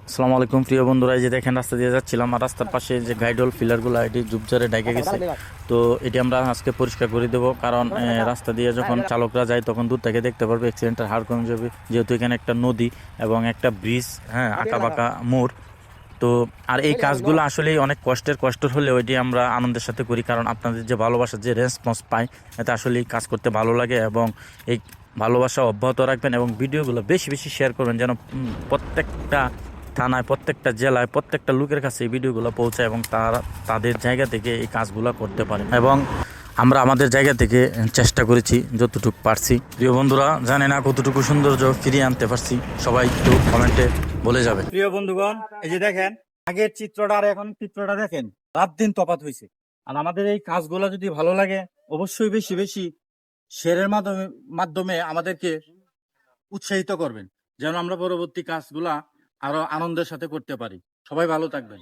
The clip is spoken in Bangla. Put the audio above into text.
আসসালামু আলাইকুম প্রিয় বন্ধুরা, এই যে দেখেন রাস্তা দিয়ে যাচ্ছিলাম আর রাস্তার পাশে যে গাইডল ফিলারগুলো এটি ঝুপঝাড়ে ঢেকে গেছে। তো এটি আমরা আজকে পরিষ্কার করে দেবো, কারণ রাস্তা দিয়ে যখন চালকরা যায় তখন দূর থেকে দেখতে পারবে অ্যাক্সিডেন্টের হার কমে যাবে, যেহেতু এখানে একটা নদী এবং একটা ব্রিজ, হ্যাঁ, আঁকা বাঁকা মোড়। তো আর এই কাজগুলো আসলে অনেক কষ্টের হলেও এটি আমরা আনন্দের সাথে করি, কারণ আপনাদের যে ভালোবাসার যে রেসপন্স পাই এতে আসলে কাজ করতে ভালো লাগে। এবং এই ভালোবাসা অব্যাহত রাখবেন এবং ভিডিওগুলো বেশি বেশি শেয়ার করবেন, যেন প্রত্যেকটা থানায়, প্রত্যেকটা জেলায়, প্রত্যেকটা লোকের কাছে এই ভিডিওগুলো পৌঁছায় এবং তারা তাদের জায়গা থেকে এই কাজগুলো করতে পারে। এবং আমরা আমাদের জায়গা থেকে চেষ্টা করেছি যতটুকু পারছি। প্রিয় বন্ধুরা, জানি না কতটুকু সৌন্দর্য ফিরিয়ে আনতে পারছি, সবাই একটু কমেন্টে বলে যাবে। প্রিয় বন্ধুগণ, এই যে দেখেন আগের চিত্রটা আর এখন চিত্রটা দেখেন, রাত দিন তফাৎ হয়েছে। আর আমাদের এই কাজগুলো যদি ভালো লাগে অবশ্যই বেশি বেশি শেয়ারের মাধ্যমে মাধ্যমে আমাদেরকে উৎসাহিত করবেন, যেন আমরা পরবর্তী কাজগুলা আরো আনন্দের সাথে করতে পারি। সবাই ভালো থাকবেন।